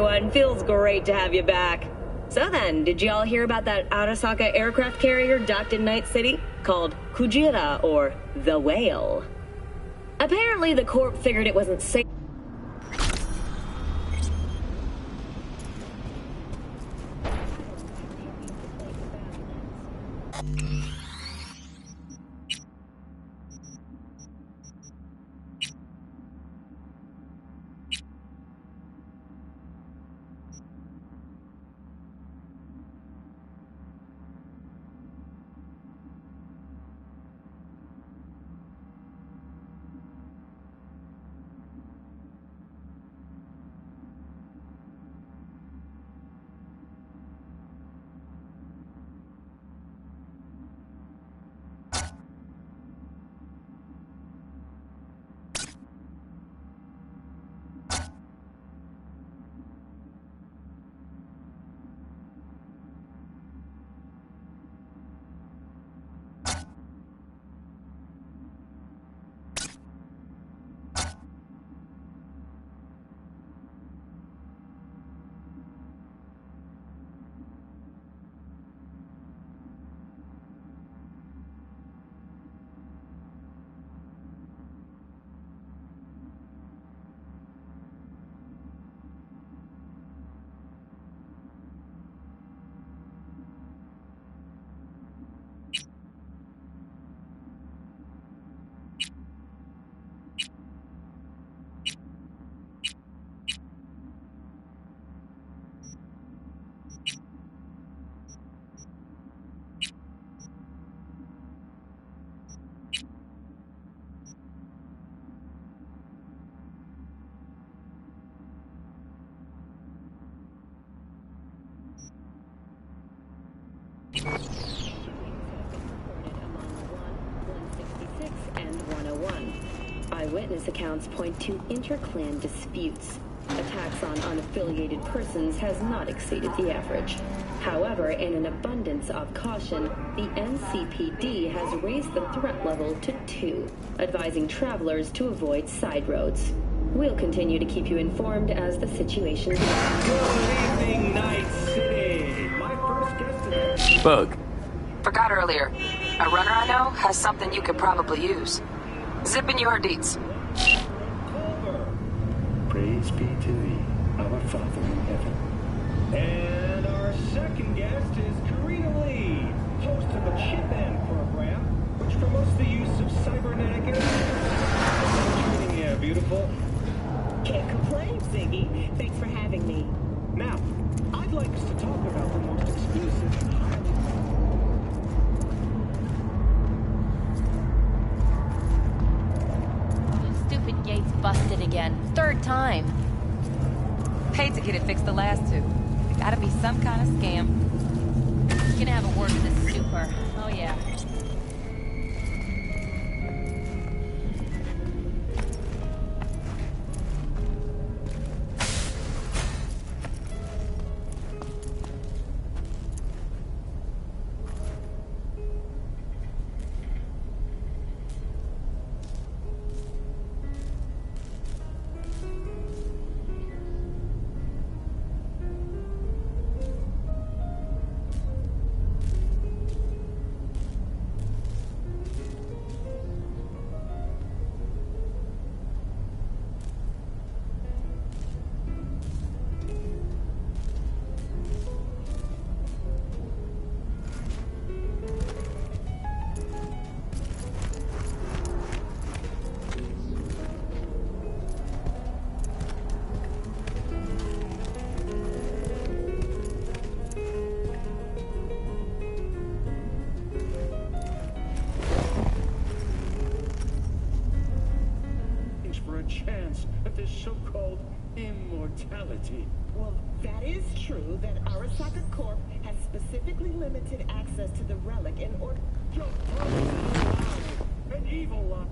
everyone. Feels great to have you back. So then, did y'all hear about that Arasaka aircraft carrier docked in Night City? Called Kujira, or the Whale. Apparently, the Corp figured it wasn't safe. Eyewitness accounts point to inter-clan disputes. Attacks on unaffiliated persons has not exceeded the average. However, in an abundance of caution, the NCPD has raised the threat level to 2, advising travelers to avoid side roads. We'll continue to keep you informed as the situation develops. Good evening, Night City. My first guest today. Bug. Forgot earlier. A runner I know has something you could probably use. Zip in your deets. Praise be to thee, our Father in heaven. And our second guest is Karina Lee, host of the Chip In program, which promotes the use of cybernetic energy. Yeah, beautiful. Can't complain, Ziggy. Thanks for having me. Now, I'd like us to talk about the most exclusive and highly... Stupid gate's busted again. 3rd time. Hate to get it fixed the last 2. There gotta be some kind of scam. Gonna have a word with this super. Oh yeah. chance at this so-called immortality. Well, that is true that Arasaka Corp has specifically limited access to the relic in order... Your father is alive, an evil lie.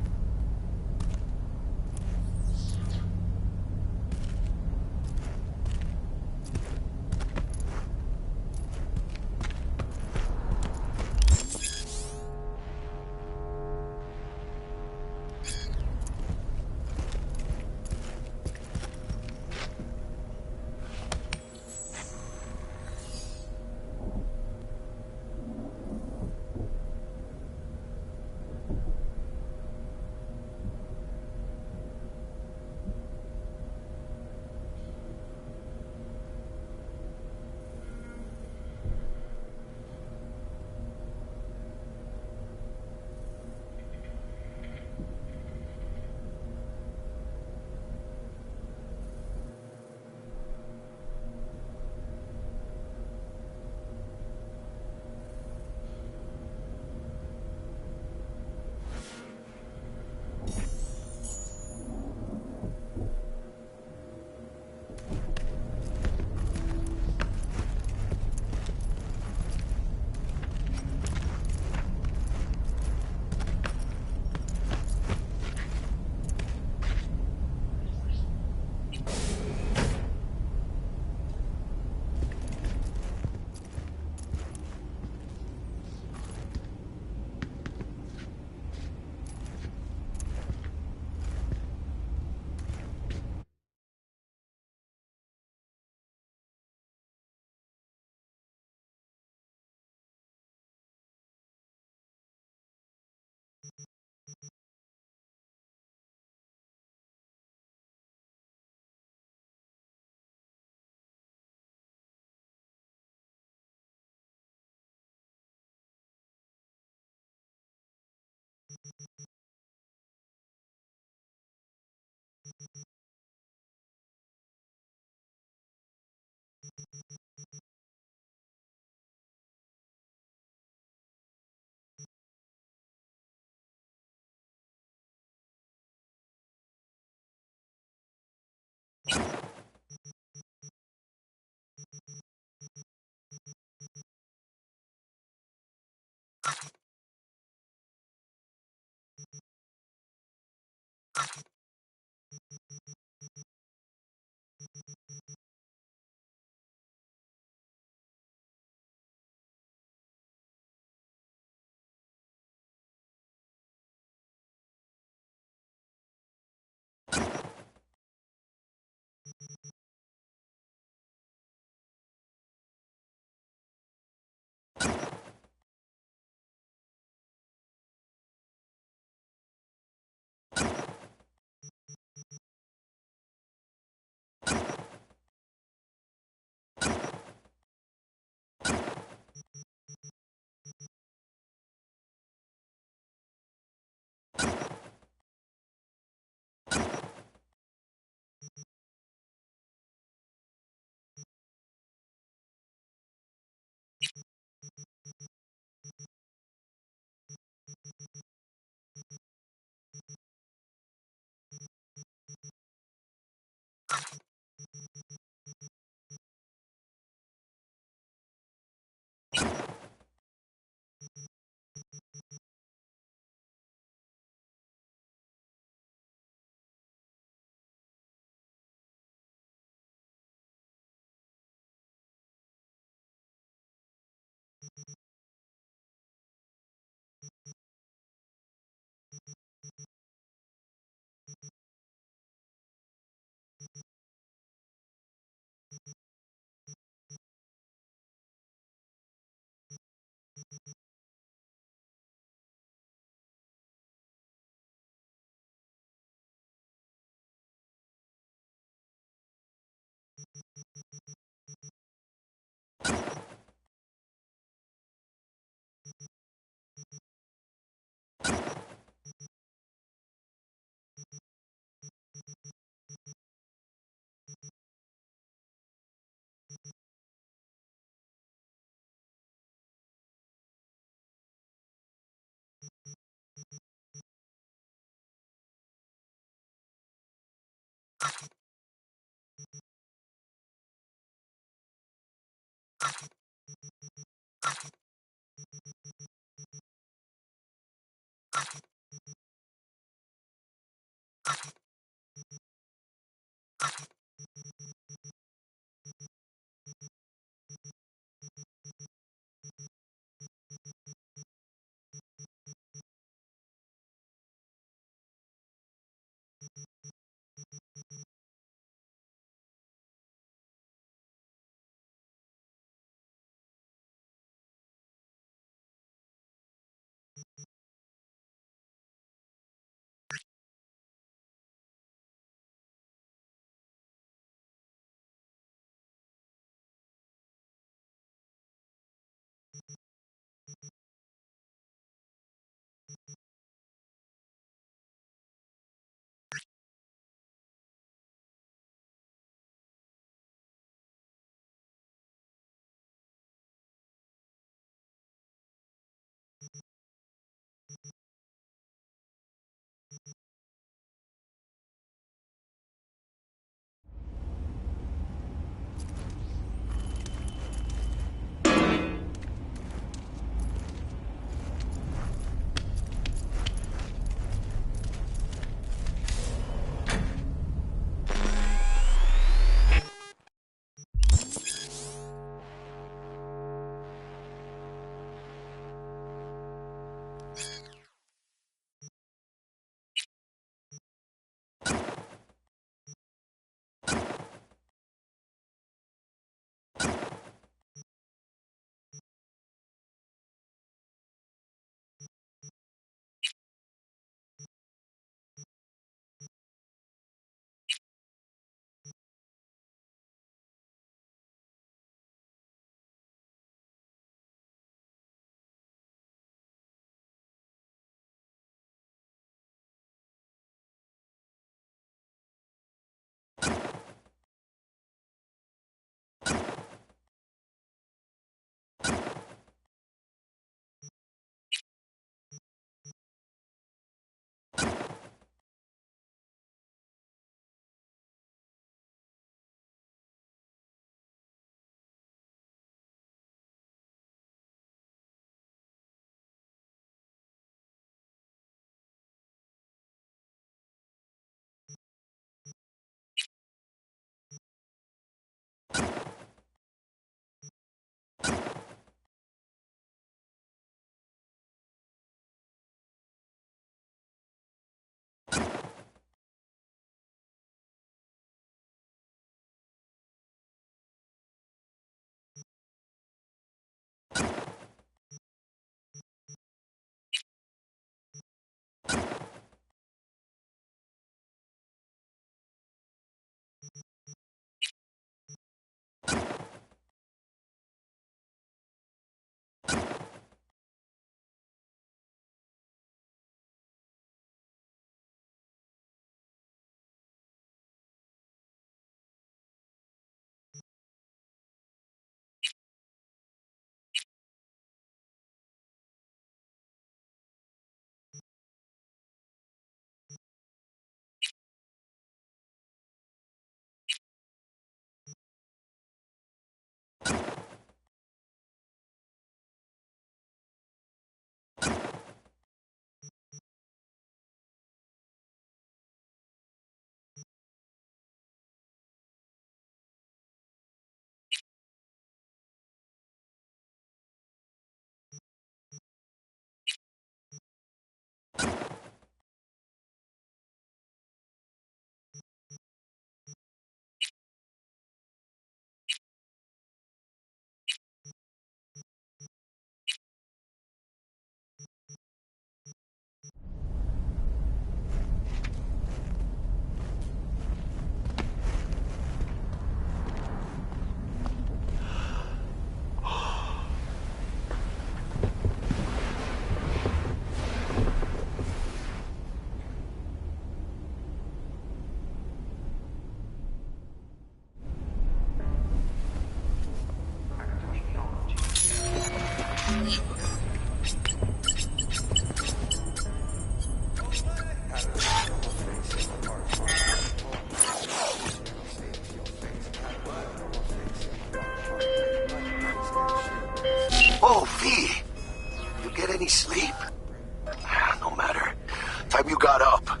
time you got up.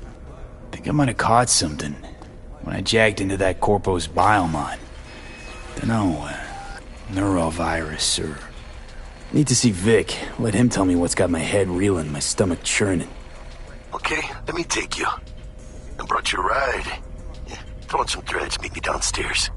Think I might have caught something when I jacked into that Corpo's biomon. Dunno, neurovirus or... Need to see Vic. Let him tell me what's got my head reeling, my stomach churning. Okay, let me take you. I brought you a ride. Yeah, throw on some threads, meet me downstairs.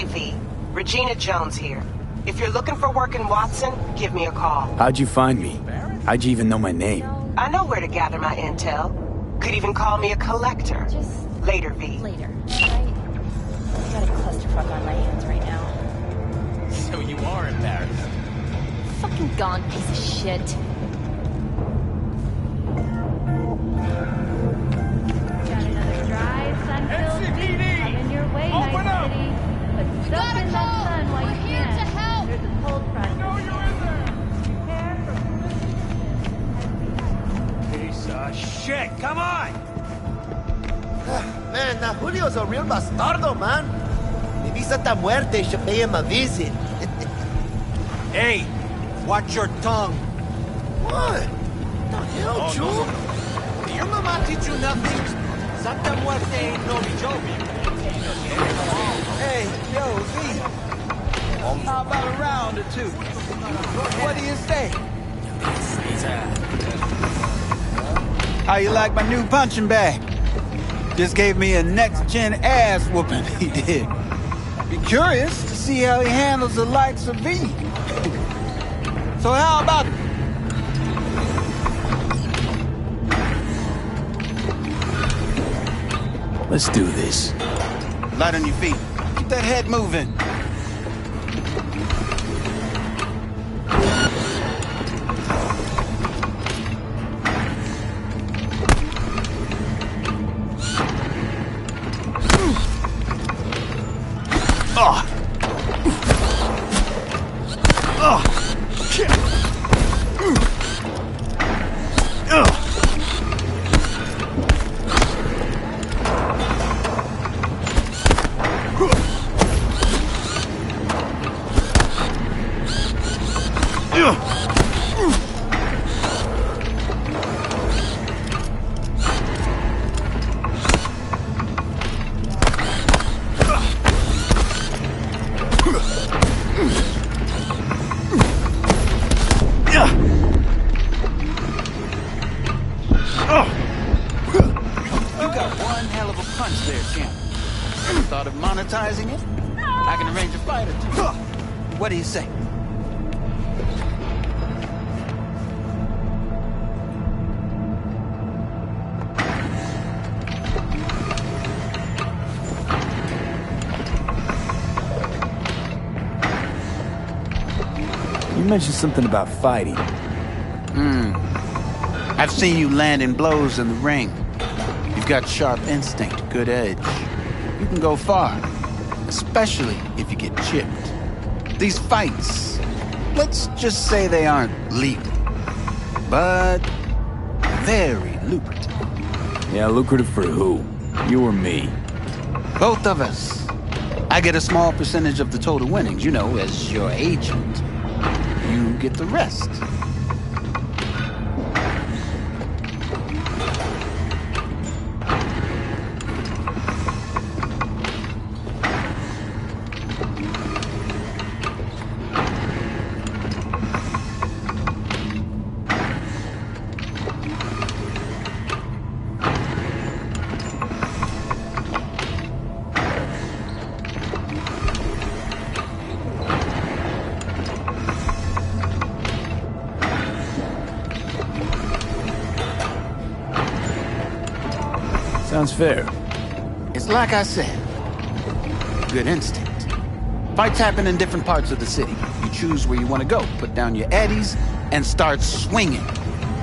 Hey, V. Regina Jones here. If you're looking for work in Watson, give me a call. How'd you find me? How'd you even know my name? I know where to gather my intel. Could even call me a collector. Just later, V. later. I got a clusterfuck on my hands right now. So you are embarrassed. Fucking gone, piece of shit. Got another drive, sun-filled city. Coming your way, Open nice up! city. But stuff in that sun while you can. There's a cold front. No, you're in there! Prepare for Piece of shit, come on! Man, now Julio's a real bastardo, man. If he's at the muerte, you should pay him a visit. Hey, watch your tongue. What? The hell, Joe? Did your mama teach you nothing? Santa Muerte ain't no joke. Hey, yo, V. How about a round or two? What do you say? How you like my new punching bag? Just gave me a next-gen ass whooping, he did. Be curious to see how he handles the likes of V. So how about it? Let's do this. Light on your feet. Keep that head moving. Thought of monetizing it? I can arrange a fight or two. What do you say? You mentioned something about fighting. I've seen you landing blows in the ring. You've got sharp instinct, good edge. You can go far, especially if you get chipped. These fights, let's just say they aren't legal, but very lucrative. Yeah, lucrative for who? You or me? Both of us. I get a small percentage of the total winnings, you know, as your agent. You get the rest. Sounds fair. It's like I said, good instinct. Fights happen in different parts of the city. You choose where you want to go, put down your eddies, and start swinging.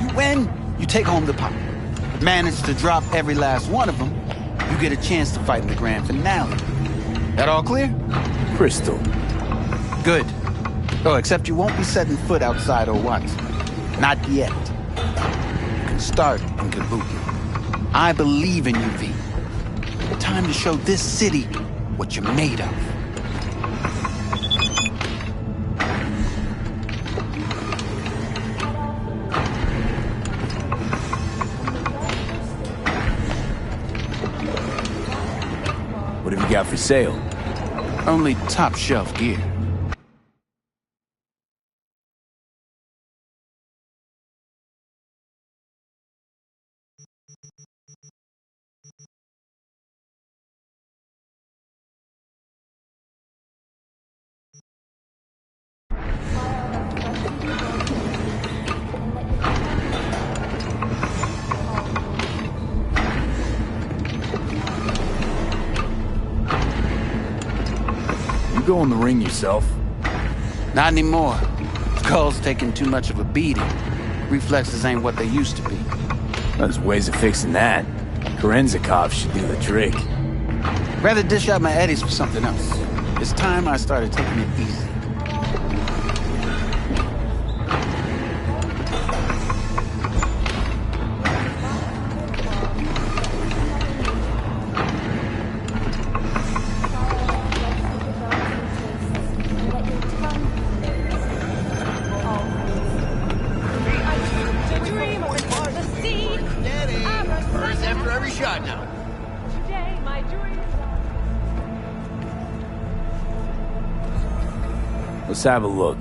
You win, you take home the pot. Manage to drop every last one of them, you get a chance to fight in the grand finale. That all clear? Crystal. Good. Oh, except you won't be setting foot outside or Watson. Not yet. You can start in Kabuki. I believe in you, V. Time to show this city what you're made of. What have you got for sale? Only top shelf gear. go in the ring yourself? Not anymore. Skull's taking too much of a beating. Reflexes ain't what they used to be. There's ways of fixing that. Korenzakov should do the trick. Rather dish out my eddies for something else. It's time I started taking it easy. After every shot now. Today, my dreams Let's have a look.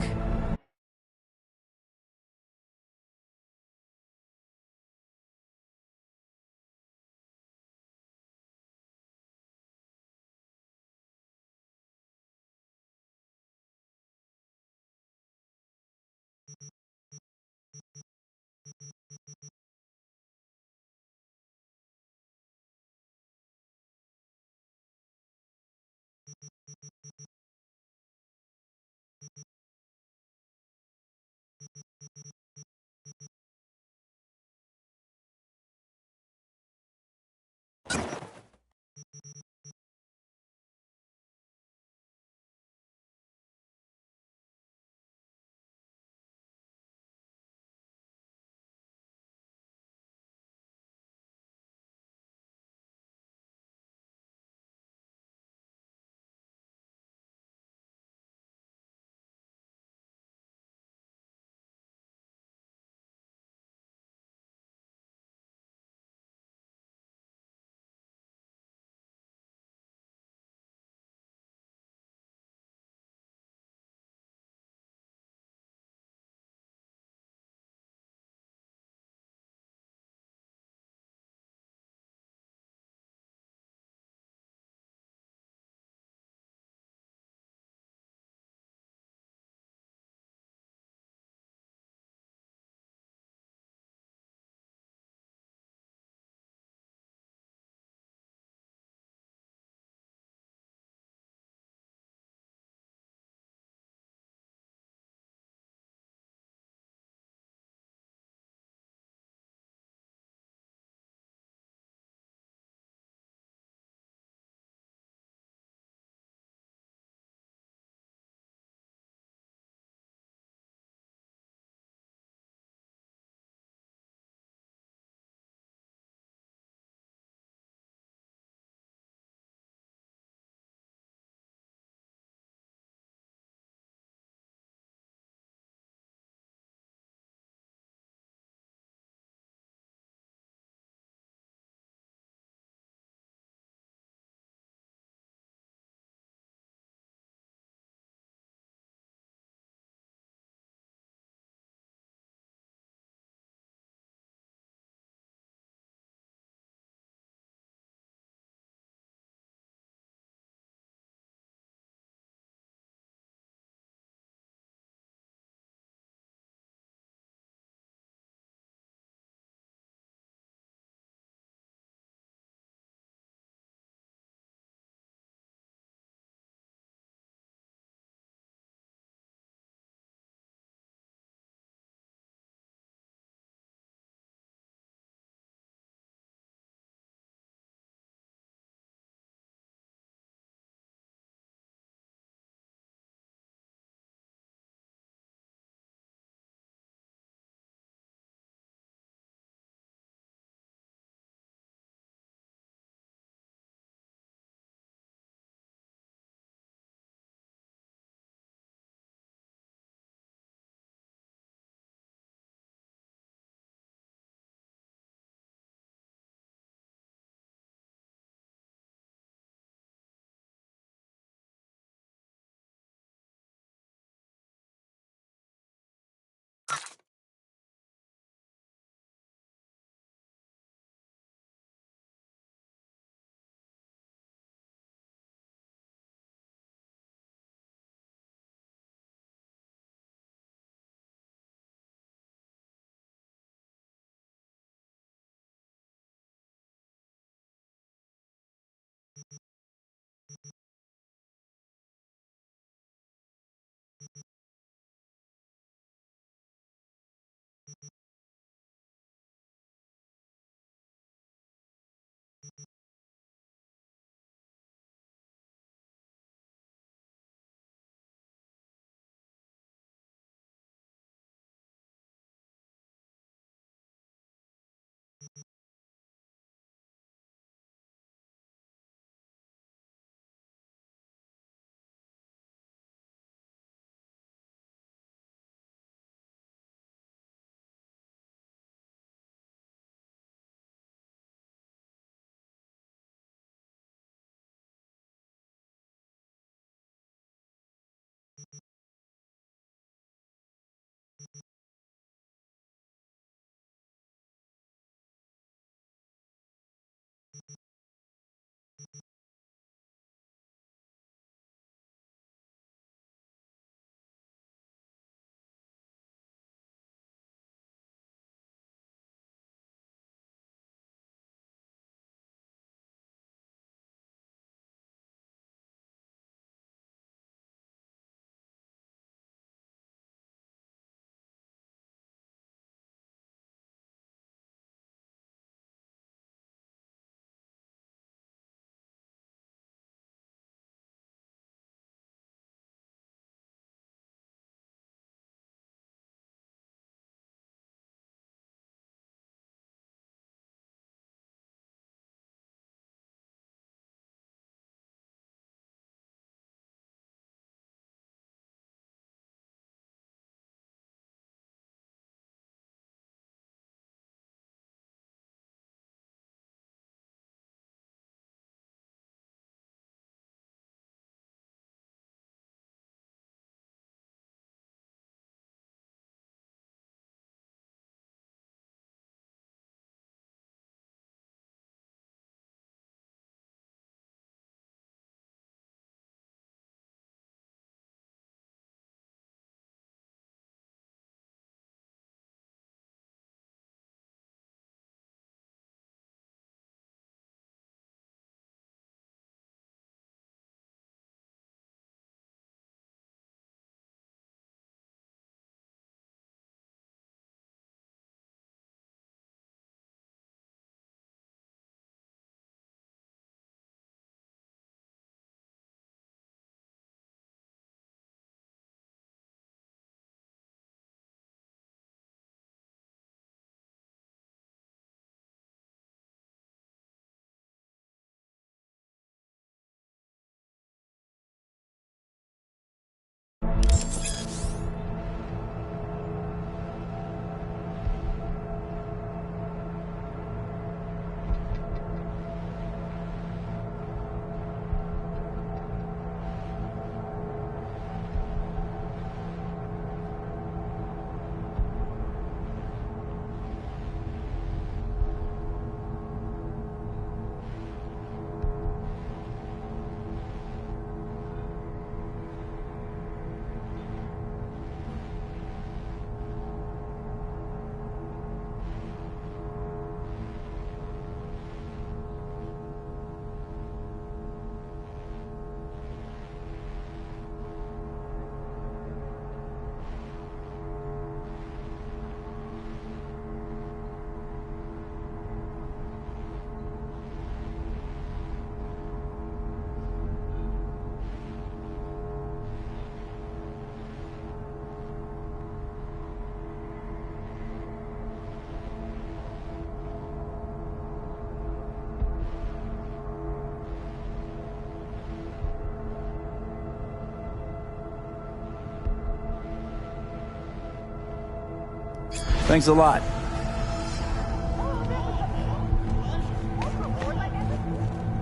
Thanks a lot.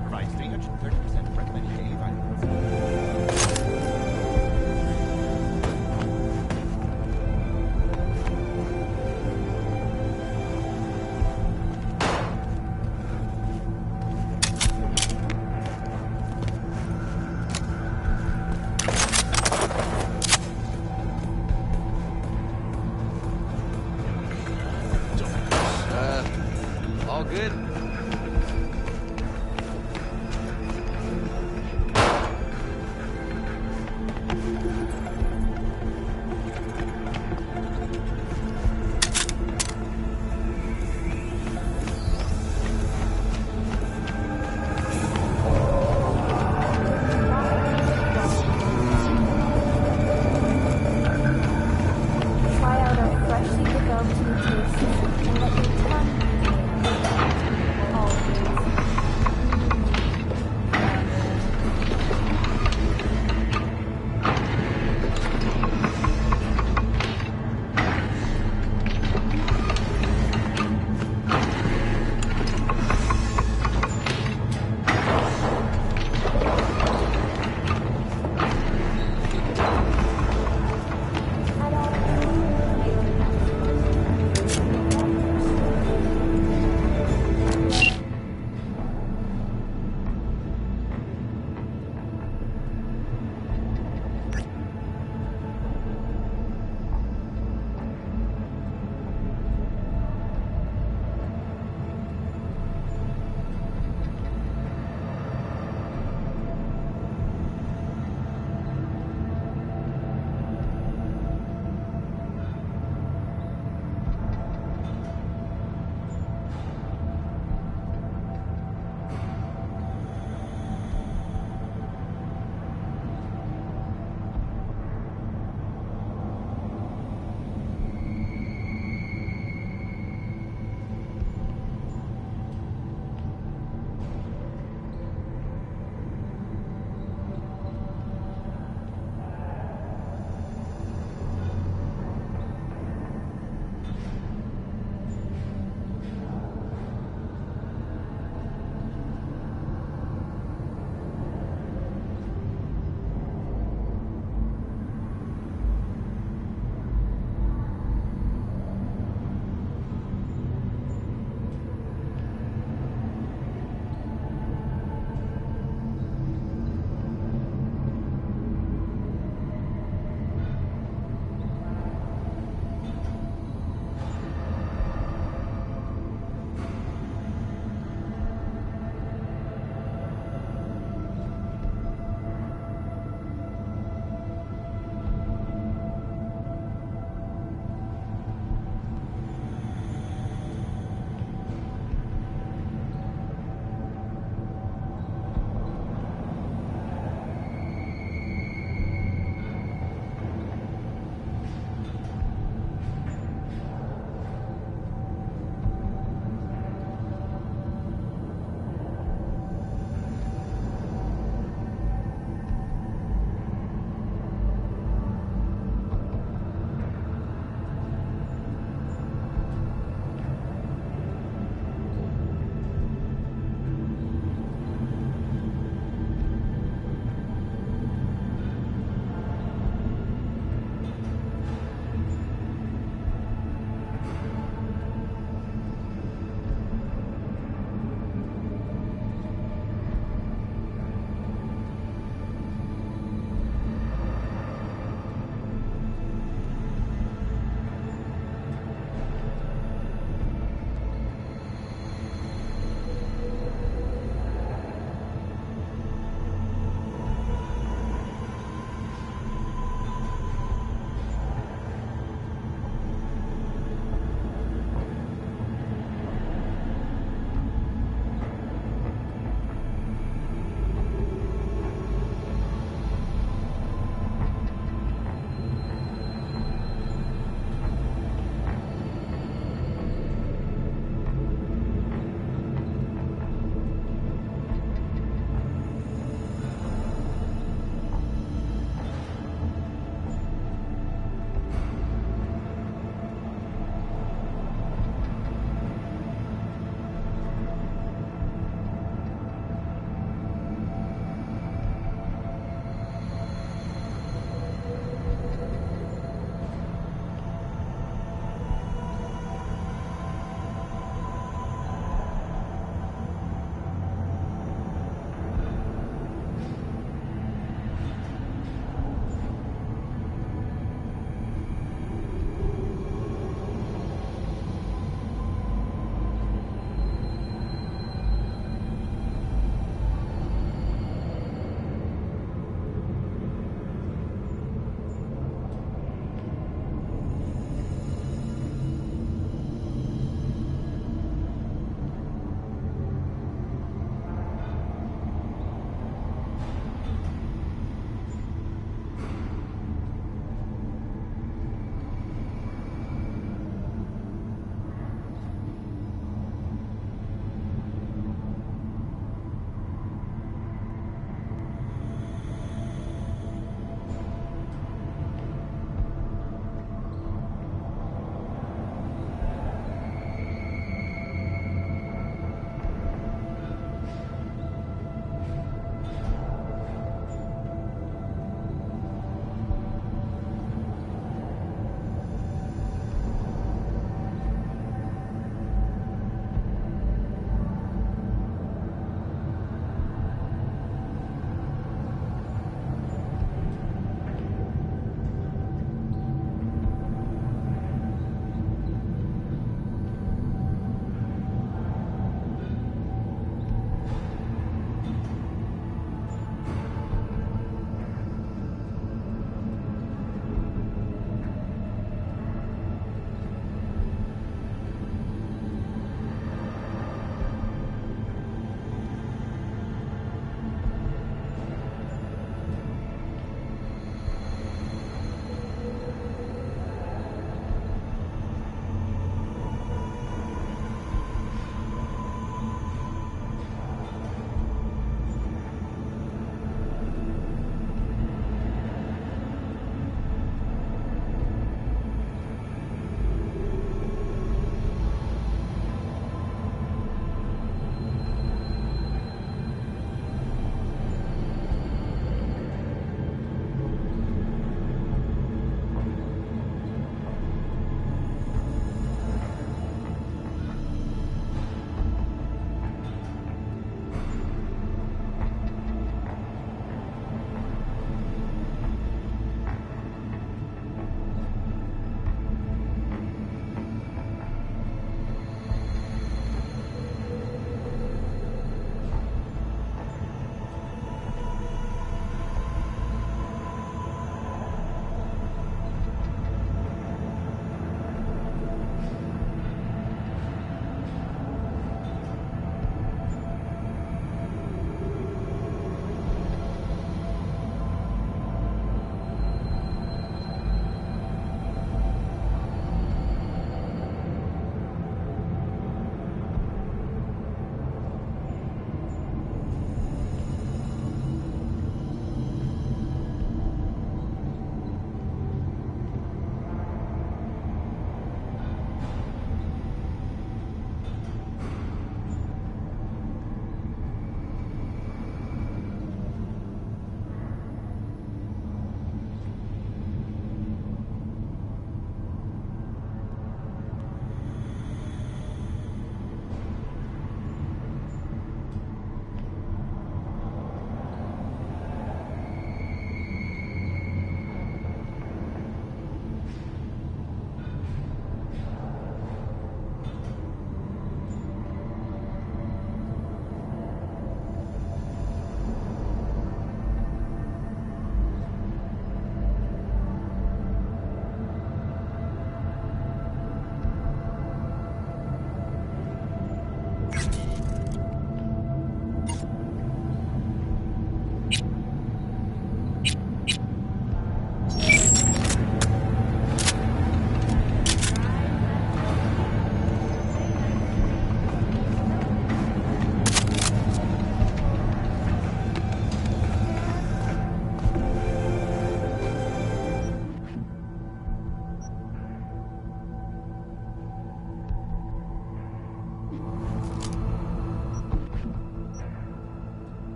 Provides 330% recommended daily vitamins. All good?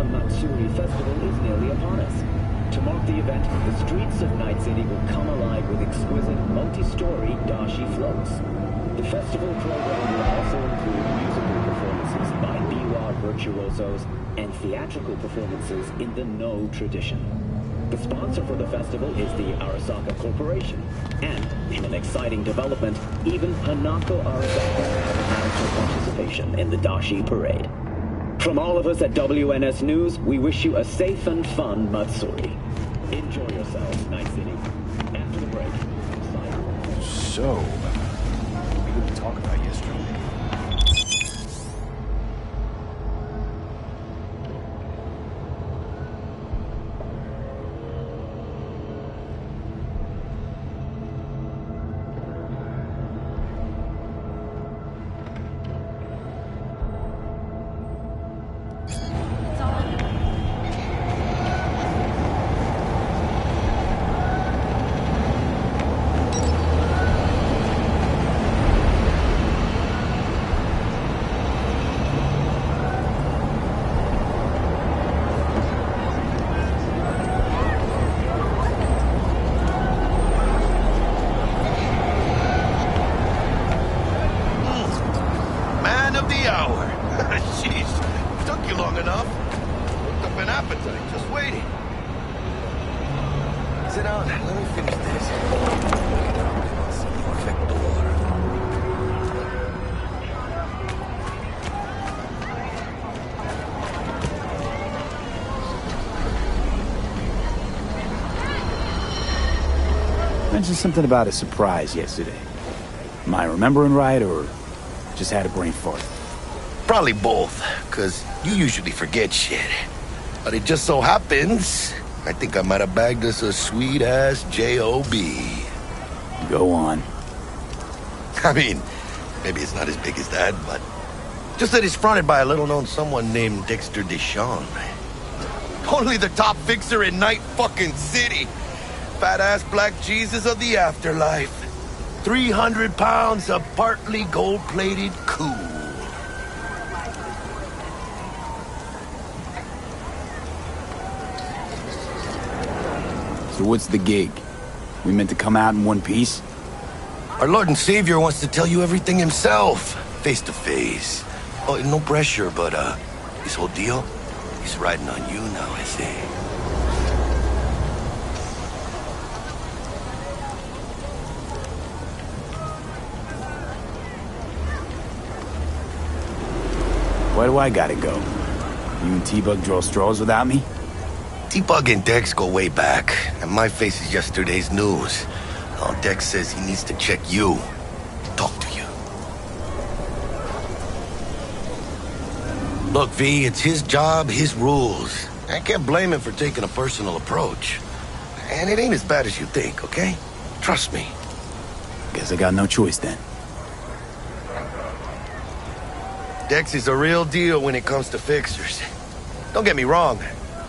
Arasaka Matsuri Festival is nearly upon us. To mark the event, the streets of Night City will come alive with exquisite multi-story dashi floats. The festival program will also include musical performances by biwa virtuosos and theatrical performances in the No tradition. The sponsor for the festival is the Arasaka Corporation, and in an exciting development, even Hanako Arasaka has announced her participation in the Dashi Parade. From all of us at WNS News, we wish you a safe and fun Matsuri. Enjoy yourselves, Night City. After the break, So, what did we talk about yesterday? Mentioned something about a surprise yesterday. Am I remembering right, or just had a brain fart? Probably both, because you usually forget shit. But it just so happens, I think I might have bagged us a sweet-ass J.O.B. Go on. I mean, maybe it's not as big as that, but just that it's fronted by a little-known someone named Dexter Deshawn. Only the top fixer in Night fucking City. Fat-ass black Jesus of the afterlife. 300 pounds of partly gold-plated cool. So what's the gig? We meant to come out in one piece? Our Lord and Savior wants to tell you everything himself, face to face. Oh, no pressure, but this whole deal, he's riding on you now, I say. Why do I gotta go? You and T-Bug draw straws without me? T-Bug and Dex go way back, and my face is yesterday's news. Oh, Dex says he needs to check you. Talk to you. Look, V, it's his job, his rules. I can't blame him for taking a personal approach. And it ain't as bad as you think, okay? Trust me. Guess I got no choice then. Dex is a real deal when it comes to fixers. Don't get me wrong.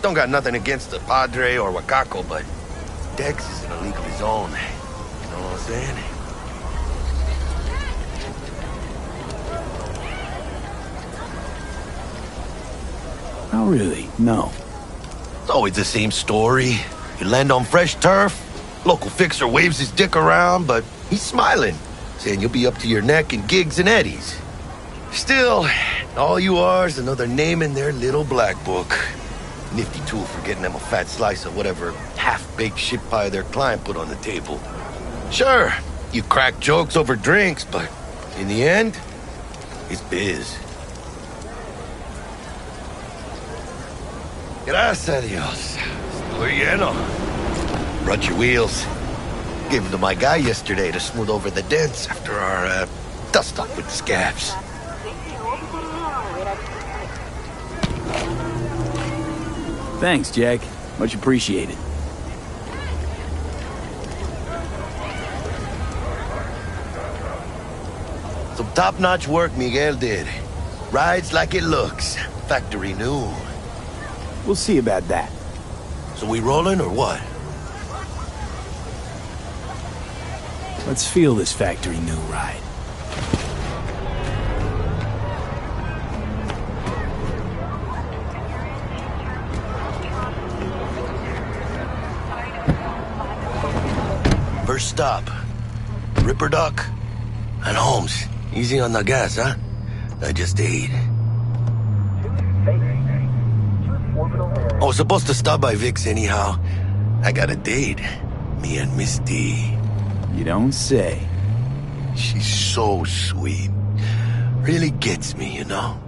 Don't got nothing against the Padre or Wakako, but Dex is in a league of his own. You know what I'm saying? Oh, really? No. It's always the same story. You land on fresh turf, local fixer waves his dick around, but he's smiling, saying you'll be up to your neck in gigs and eddies. Still, all you are is another name in their little black book. Nifty tool for getting them a fat slice of whatever half-baked shit pie their client put on the table. Sure, you crack jokes over drinks, but in the end, it's biz. Gracias a Dios. Estoy lleno. Brought your wheels. Gave them to my guy yesterday to smooth over the dents after our dust-up with the scabs. Thanks, Jack. Much appreciated. Some top-notch work Miguel did. Rides like it looks. Factory new. We'll see about that. So we rolling or what? Let's feel this factory new ride. first stop. Ripper Duck? And Holmes, easy on the gas, huh? I just ate. I was supposed to stop by Vic's anyhow. I got a date. Me and Miss D. You don't say. She's so sweet. Really gets me, you know?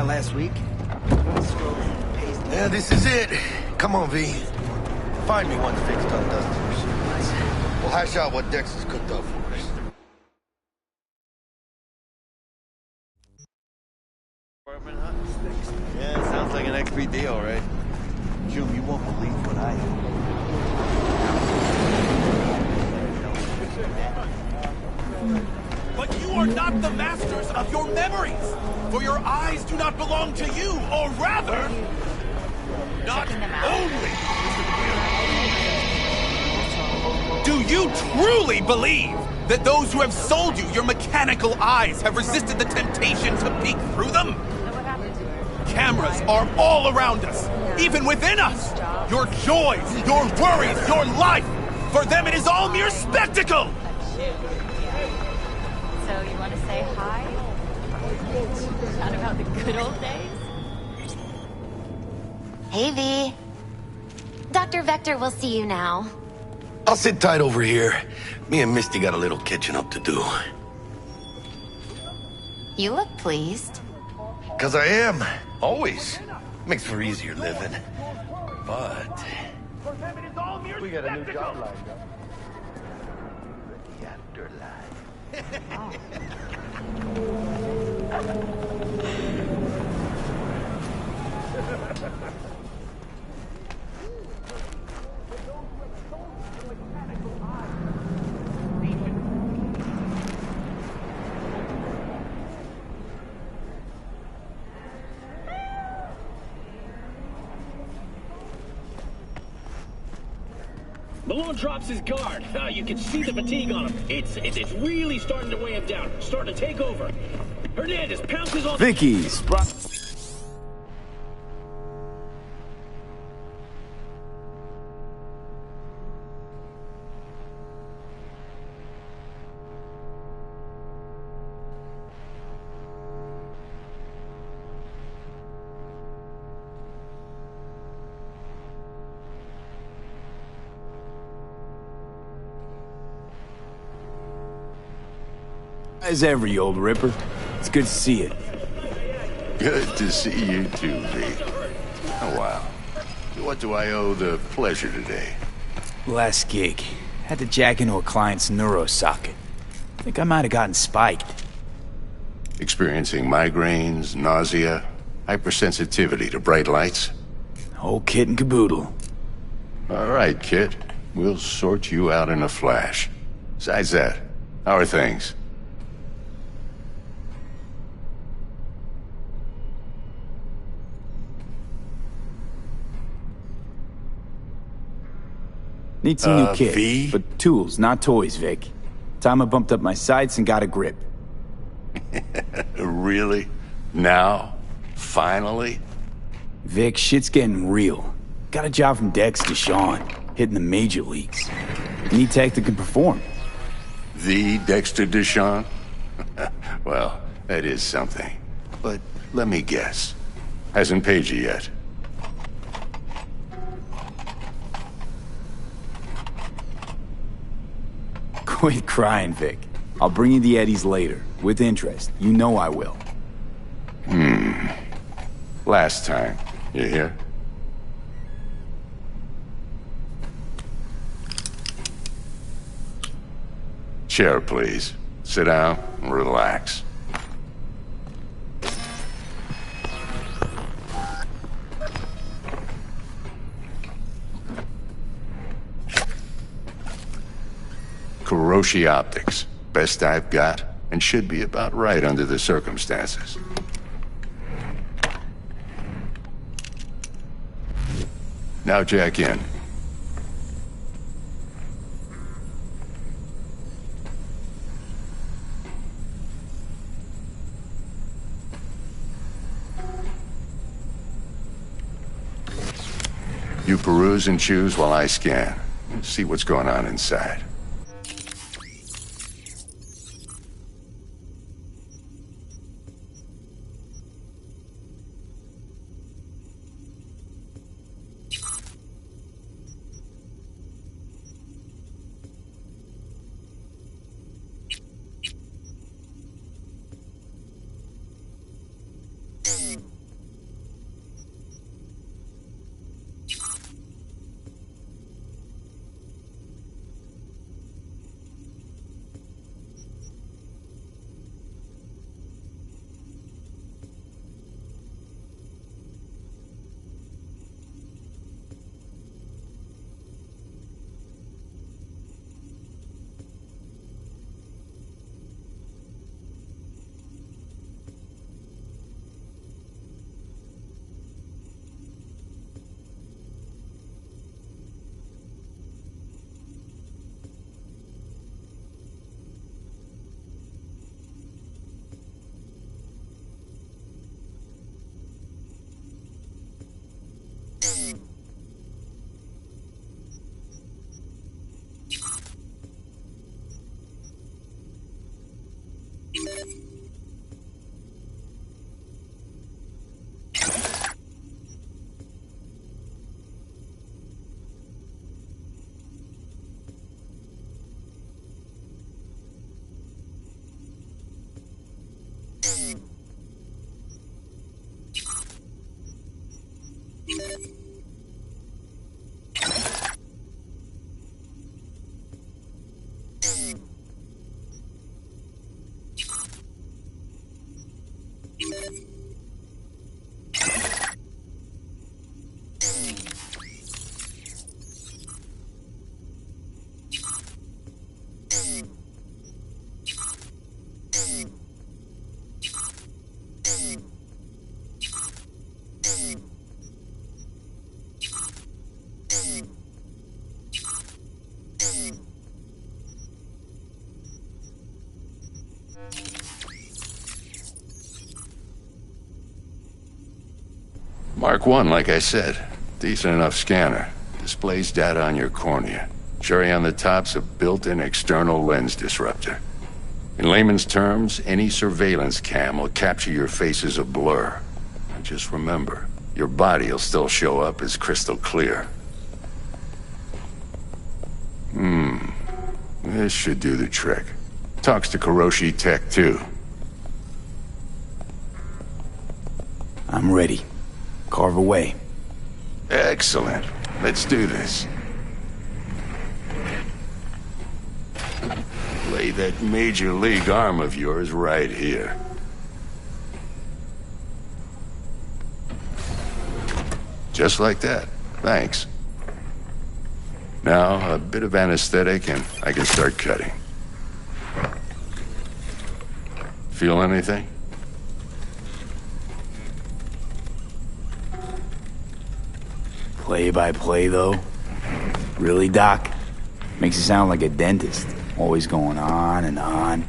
Last week? Yeah, this is it. Come on, V. Find me one fixed up dusters. We'll hash out what Dex has cooked up for us. Yeah, sounds like an XP deal, right? June, you won't believe what I have. But you are not the masters of your memories! For your eyes do not belong to you, or rather, not only do you truly believe that those who have sold you your mechanical eyes have resisted the temptation to peek through them? Cameras are all around us, even within us. Your joys, your worries, your life, for them it is all mere spectacle! So you want to say hi? Not about the good old days? Hey, V. Dr. Vector will see you now. I'll sit tight over here. Me and Misty got a little catching up to do. You look pleased. 'Cause I am. Always. Makes for easier living. But... We got a new job lined up. Malone drops his guard. You can see the fatigue on him. It's really starting to weigh him down. Starting to take over. Hernandez pounces on... Vicky's. As every old Ripper. It's good to see you. Good to see you too, V. Oh, wow. What do I owe the pleasure today? Last gig. Had to jack into a client's neuro socket. Think I might have gotten spiked. Experiencing migraines, nausea, hypersensitivity to bright lights? Whole kit and caboodle. All right, kid. We'll sort you out in a flash. Besides that, how are things? Need some new kit, V? but tools, not toys, Vic. Time I bumped up my sights and got a grip. Really? Now? Finally? Vic, shit's getting real. Got a job from Dex to Sean, hitting the major leagues. Need tech that can perform. The Dexter Deshawn? Well, that is something. But let me guess. Hasn't paid you yet. Quit crying, Vic. I'll bring you the eddies later, with interest. You know I will. Last time. You hear? Chair, please. Sit down and relax. Kuroshi Optics. Best I've got, and should be about right under the circumstances. Now jack in. You peruse and choose while I scan. See what's going on inside. Mark 1, like I said. Decent enough scanner. Displays data on your cornea. Cherry on the top's a built-in external lens disruptor. In layman's terms, any surveillance cam will capture your face as a blur. And just remember, your body'll still show up as crystal clear. This should do the trick. Talks to Kuroshi Tech, too. I'm ready. Carve away. Excellent. Let's do this. Lay that major league arm of yours right here. Just like that. Thanks. Now, a bit of anesthetic and I can start cutting. Feel anything? Play by play, though? Really, Doc? Makes you sound like a dentist. Always going on and on.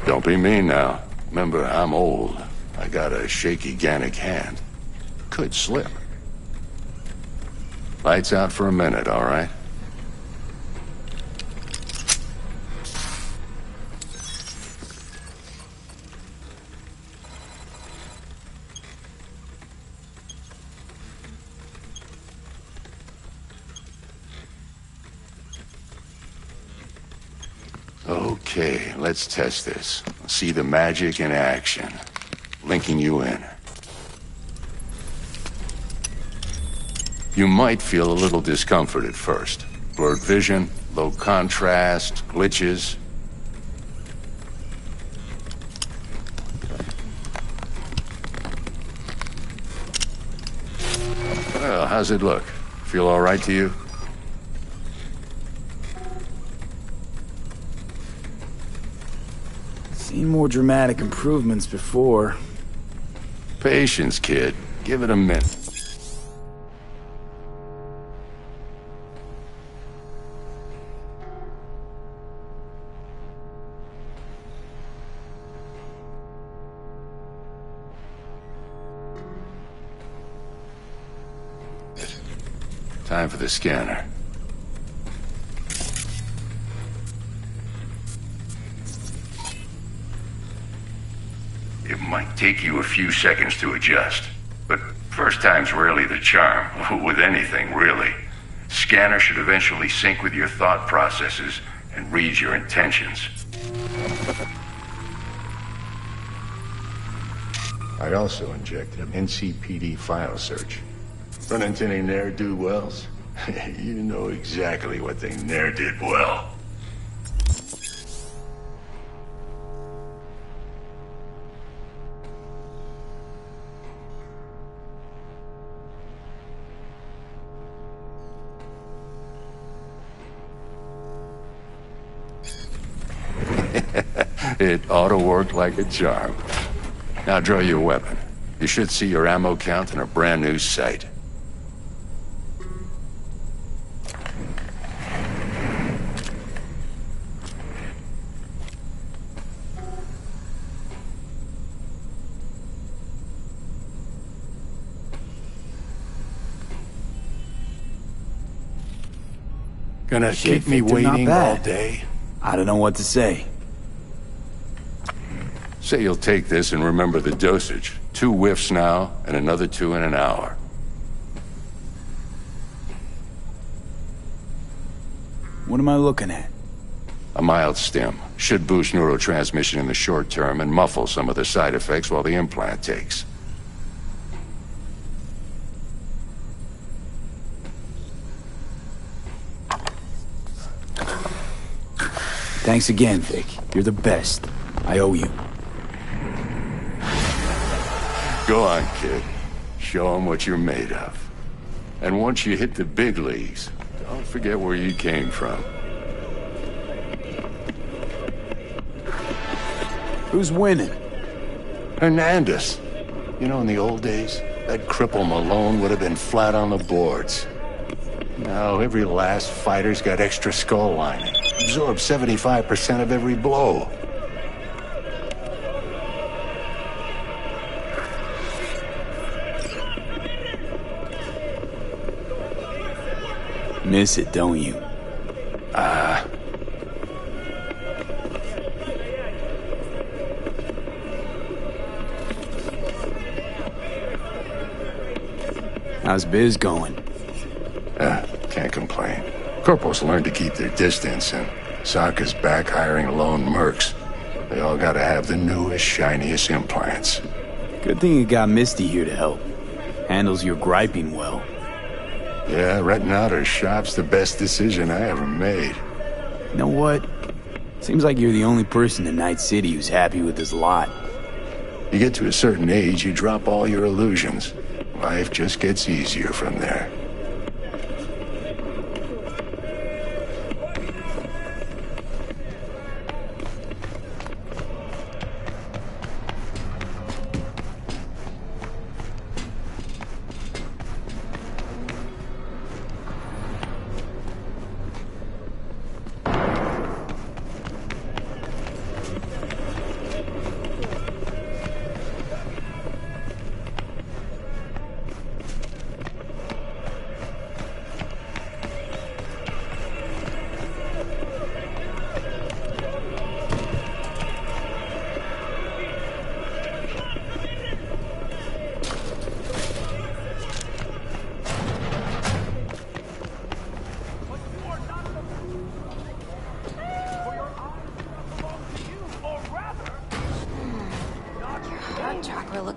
Don't be mean now. Remember, I'm old. I got a shaky Gannic hand. Could slip. Lights out for a minute, all right? Okay, let's test this. See the magic in action. Linking you in. You might feel a little discomfort at first. Blurred vision, low contrast, glitches. Well, how's it look? Feel all right to you? Seen more dramatic improvements before. Patience, kid. Give it a minute. Time for the scanner. It might take you a few seconds to adjust, but first time's rarely the charm, with anything, really. Scanner should eventually sync with your thought processes and read your intentions. I also injected an NCPD file search. Run into any ne'er-do-wells? You know exactly what they ne'er did well. It ought to work like a charm. Now draw your weapon. You should see your ammo count in a brand new sight. Gonna keep me waiting all day? I don't know what to say. Say you'll take this and remember the dosage. 2 whiffs now, and another 2 in an hour. What am I looking at? A mild stim. Should boost neurotransmission in the short term and muffle some of the side effects while the implant takes. Thanks again, Vic. You're the best. I owe you. Go on, kid. Show them what you're made of. And once you hit the big leagues, don't forget where you came from. Who's winning? Hernandez. You know, in the old days, that cripple Malone would have been flat on the boards. Now, every last fighter's got extra skull lining. Absorbs 75% of every blow. Miss it, don't you? How's biz going? Can't complain. Corporals learn to keep their distance, and Sokka's back hiring lone mercs. They all gotta have the newest, shiniest implants. Good thing you got Misty here to help. Handles your griping well. Yeah, renting out her shop's the best decision I ever made. You know what? Seems like you're the only person in Night City who's happy with this lot. You get to a certain age, you drop all your illusions. Life just gets easier from there.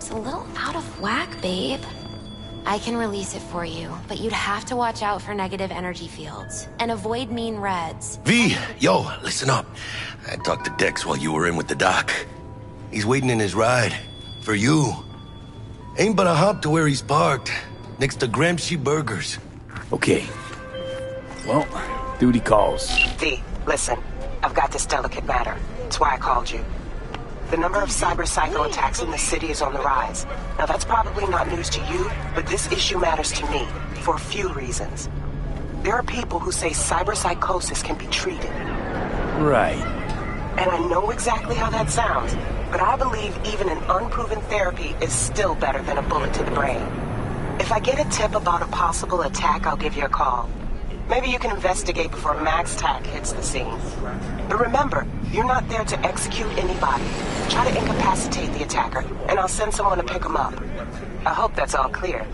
looks a little out of whack, babe. I can release it for you, but you'd have to watch out for negative energy fields and avoid mean reds. V, yo, listen up. I talked to Dex while you were in with the doc. He's waiting in his ride. For you. Ain't but a hop to where he's parked. Next to Gramsci Burgers. Okay. Well, duty calls. V, listen. I've got this delicate matter. That's why I called you. The number of cyber psycho attacks in the city is on the rise. Now that's probably not news to you, but this issue matters to me for a few reasons. There are people who say cyber psychosis can be treated. Right. And I know exactly how that sounds, but I believe even an unproven therapy is still better than a bullet to the brain. If I get a tip about a possible attack, I'll give you a call. Maybe you can investigate before MaxTac hits the scene. But remember, you're not there to execute anybody. Try to incapacitate the attacker, and I'll send someone to pick him up. I hope that's all clear.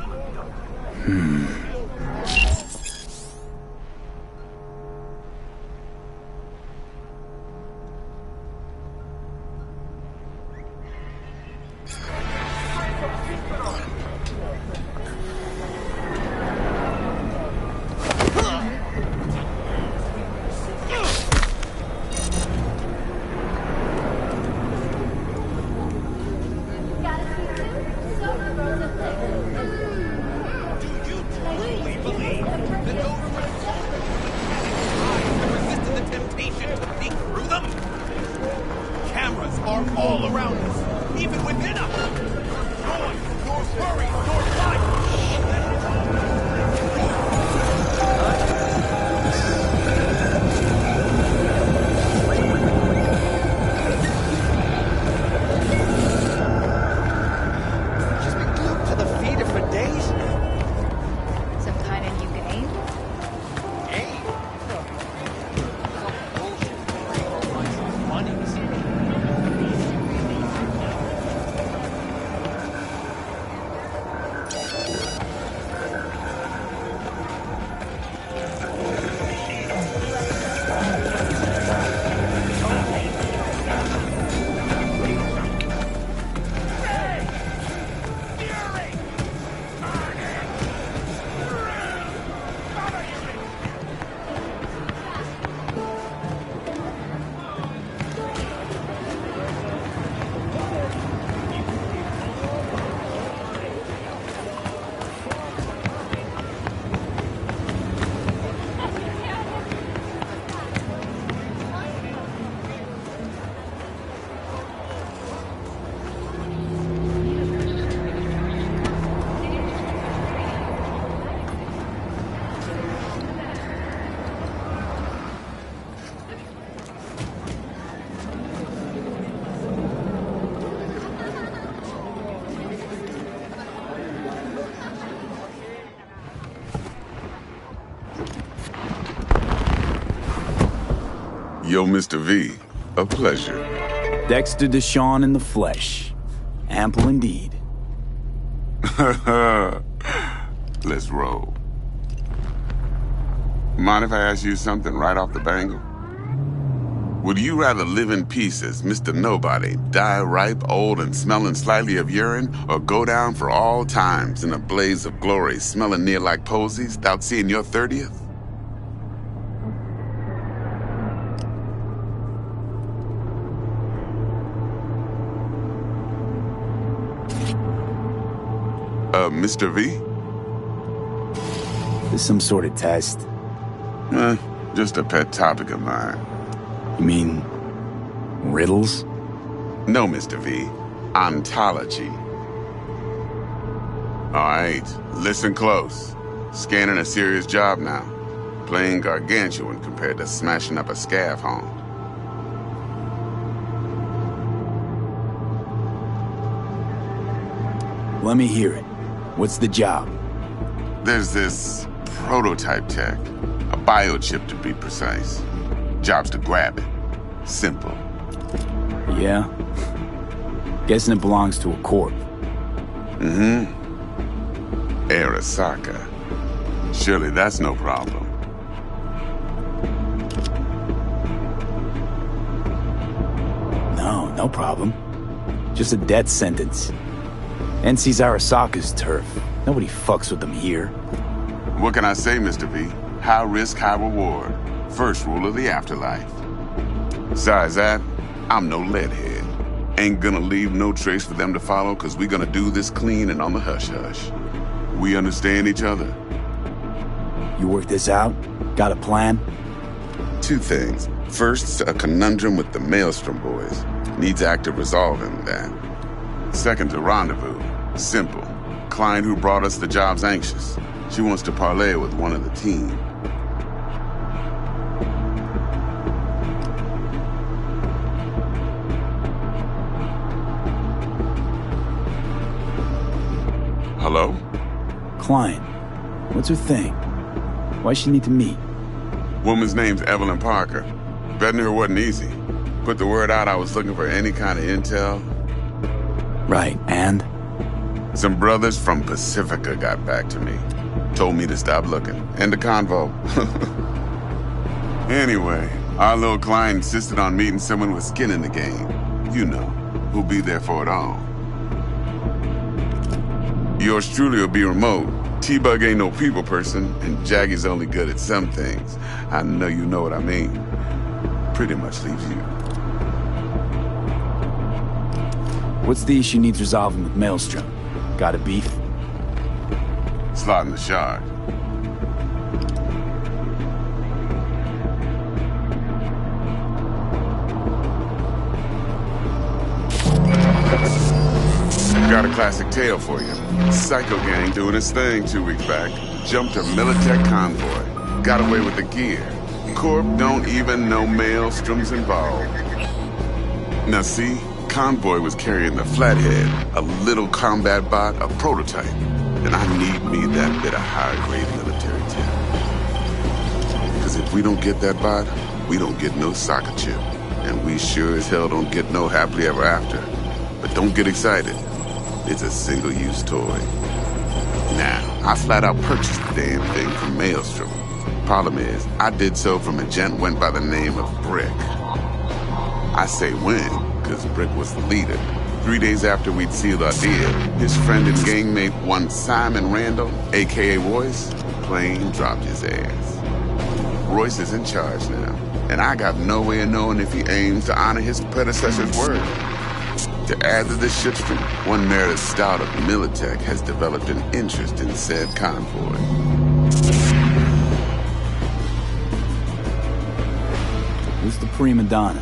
Yo, Mr. V, a pleasure. Dexter Deshawn in the flesh. Ample indeed. Let's roll. Mind if I ask you something right off the bangle? Would you rather live in peace as Mr. Nobody, die ripe, old, and smelling slightly of urine, or go down for all times in a blaze of glory, smelling near like posies, without seeing your 30th? Mr. V? This some sort of test? Just a pet topic of mine. You mean riddles? No, Mr. V. Ontology. All right, listen close. Scanning a serious job now. Playing gargantuan compared to smashing up a scav home. Let me hear it. What's the job? There's this prototype tech. A biochip, to be precise. Job's to grab it. Simple. Yeah? Guessing it belongs to a corp. Mm-hmm. Arasaka. Surely that's no problem. No problem. Just a death sentence. NC's Arasaka's turf. Nobody fucks with them here. What can I say, Mr. V? High risk, high reward. First rule of the afterlife. Besides that, I'm no leadhead. Ain't gonna leave no trace for them to follow, cause we gonna do this clean and on the hush-hush. We understand each other. You work this out? Got a plan? Two things. First, a conundrum with the Maelstrom boys. Needs active resolving that. Second, a rendezvous. Simple. Client who brought us the job's anxious. She wants to parlay with one of the team. Hello? Client. What's her thing? Why she need to meet? Woman's name's Evelyn Parker. Vetting her wasn't easy. Put the word out I was looking for any kind of intel. Right, and? Some brothers from Pacifica got back to me. Told me to stop looking. End of convo. Anyway, our little client insisted on meeting someone with skin in the game. You know, who'll be there for it all. Yours truly will be remote. T-Bug ain't no people person, and Jaggy's only good at some things. I know you know what I mean. Pretty much leaves you. What's the issue needs resolving with Maelstrom? Got a beef? Slotting the shard. Got a classic tale for you. Psycho gang doing his thing 2 weeks back. Jumped a Militech convoy. Got away with the gear. Corp don't even know Maelstrom's involved. Now see, convoy was carrying the Flathead, a little combat bot, a prototype. And I need me that bit of high-grade military tech. Because if we don't get that bot, we don't get no soccer chip. And we sure as hell don't get no happily ever after. But don't get excited. It's a single-use toy. Now, I flat out purchased the damn thing from Maelstrom. Problem is, I did so from a gent went by the name of Brick. I say when, because Brick was the leader. 3 days after we'd sealed our deal, his friend and gangmate, one Simon Randall, a.k.a. Royce, plain dropped his ass. Royce is in charge now, and I got no way of knowing if he aims to honor his predecessor's word. To add to this shitstream, one Meredith Stout of Militech has developed an interest in said convoy. Who's the prima donna?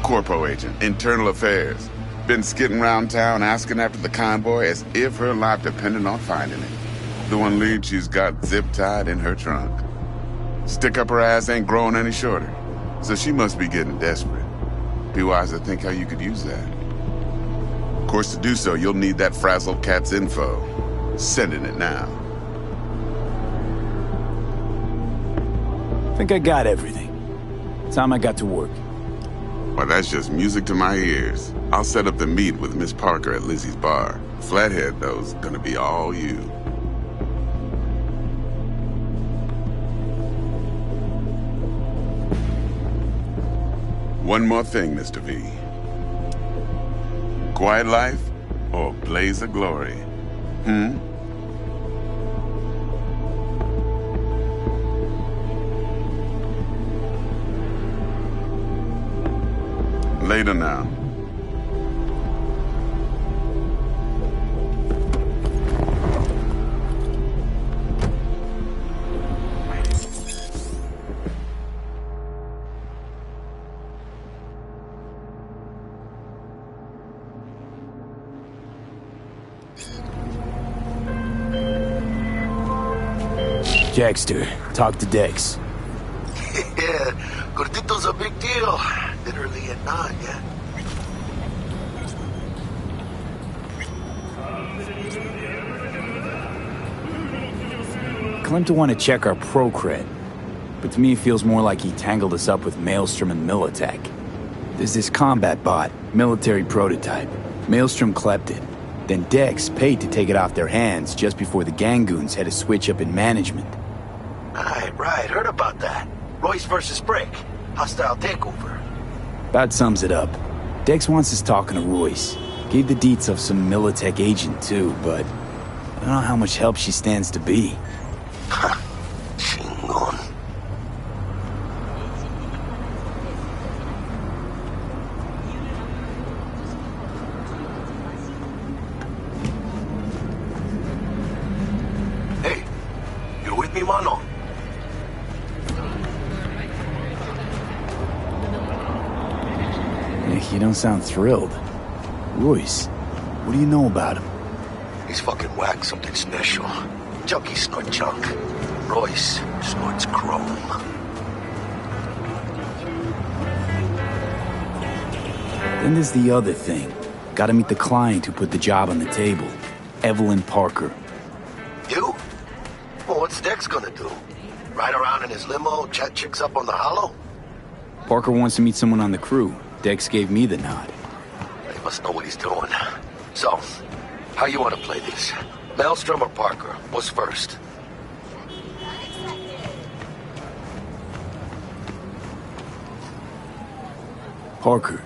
Corpo agent, internal affairs. Been skidding around town asking after the convoy as if her life depended on finding it. The one lead she's got zip-tied in her trunk. Stick up her ass ain't growing any shorter, so she must be getting desperate. Be wise to think how you could use that. Of course, to do so, you'll need that frazzled cat's info. Sending it now. Think I got everything. Time I got to work. Well, that's just music to my ears. I'll set up the meet with Miss Parker at Lizzie's bar. Flathead, though's gonna be all you. One more thing, Mr. V. Quiet life or blaze of glory? Later now. Jackster, talk to Dex. Yeah, Gordito's a big deal. Literally and not, yeah. Claimed to want to check our pro cred, but to me it feels more like he tangled us up with Maelstrom and Militech. There's this combat bot, military prototype. Maelstrom clept it. Then Dex paid to take it off their hands just before the Gangoons had a switch up in management. Right, heard about that. Royce versus Brick. Hostile takeover. That sums it up. Dex wants us talking to Royce. Gave the deets of some Militech agent too, but I don't know how much help she stands to be. Chingon. Hey, you with me, mano? You don't sound thrilled. Royce, what do you know about him? He's fucking whack, something special. Junkies snort junk. Royce snorts chrome. Then there's the other thing. Gotta meet the client who put the job on the table. Evelyn Parker. You? Well, what's Dex gonna do? Ride around in his limo, chat chicks up on the hollow? Parker wants to meet someone on the crew. Dex gave me the nod. He must know what he's doing. So, how you want to play this? Maelstrom or Parker? What's first? Parker.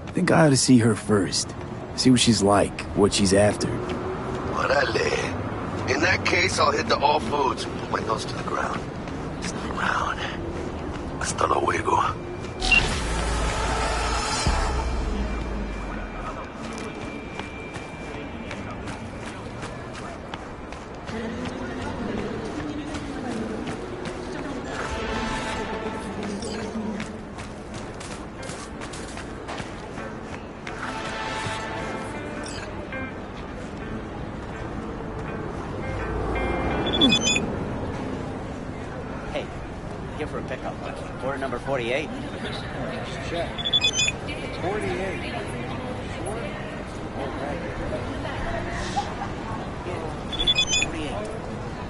I think I ought to see her first. See what she's like, what she's after. Orale. In that case, I'll hit the all foods and put my nose to the ground. Stay around. Hasta luego. Hey, give her a pickup. Order number 48. Check. 48.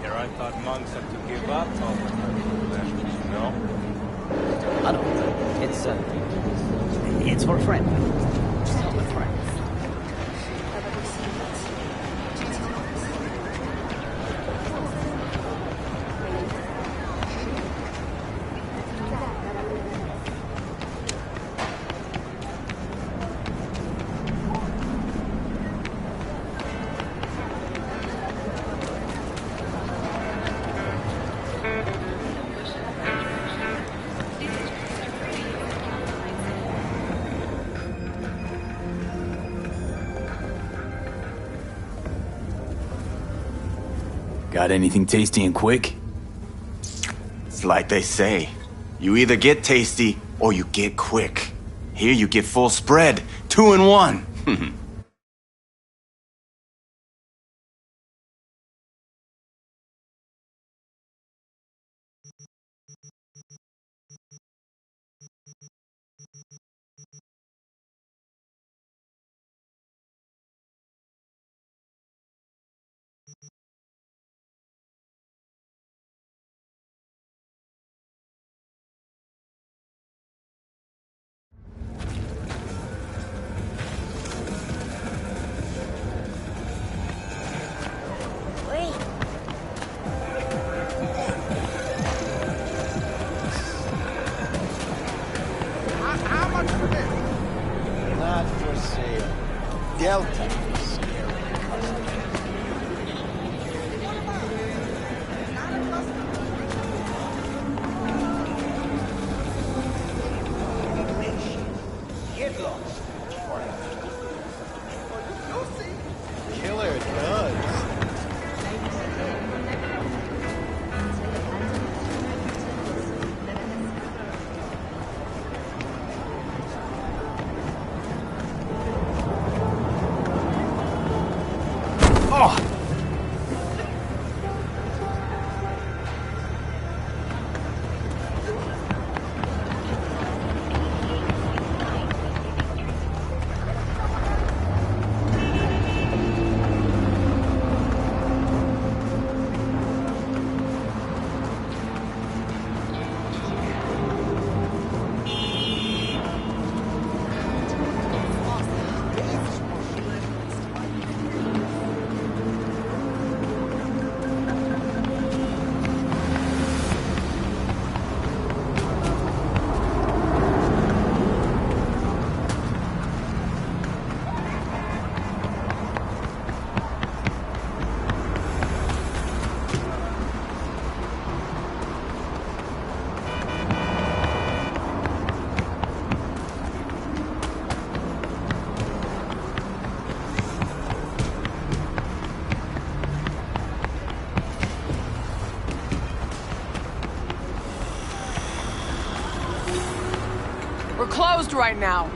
Here I thought monks had to give up all their possessions, no? I don't. It's for a friend. Just help a friend. Got anything tasty and quick? It's like they say. You either get tasty or you get quick. Here you get full spread. 2 in 1. We're closed right now.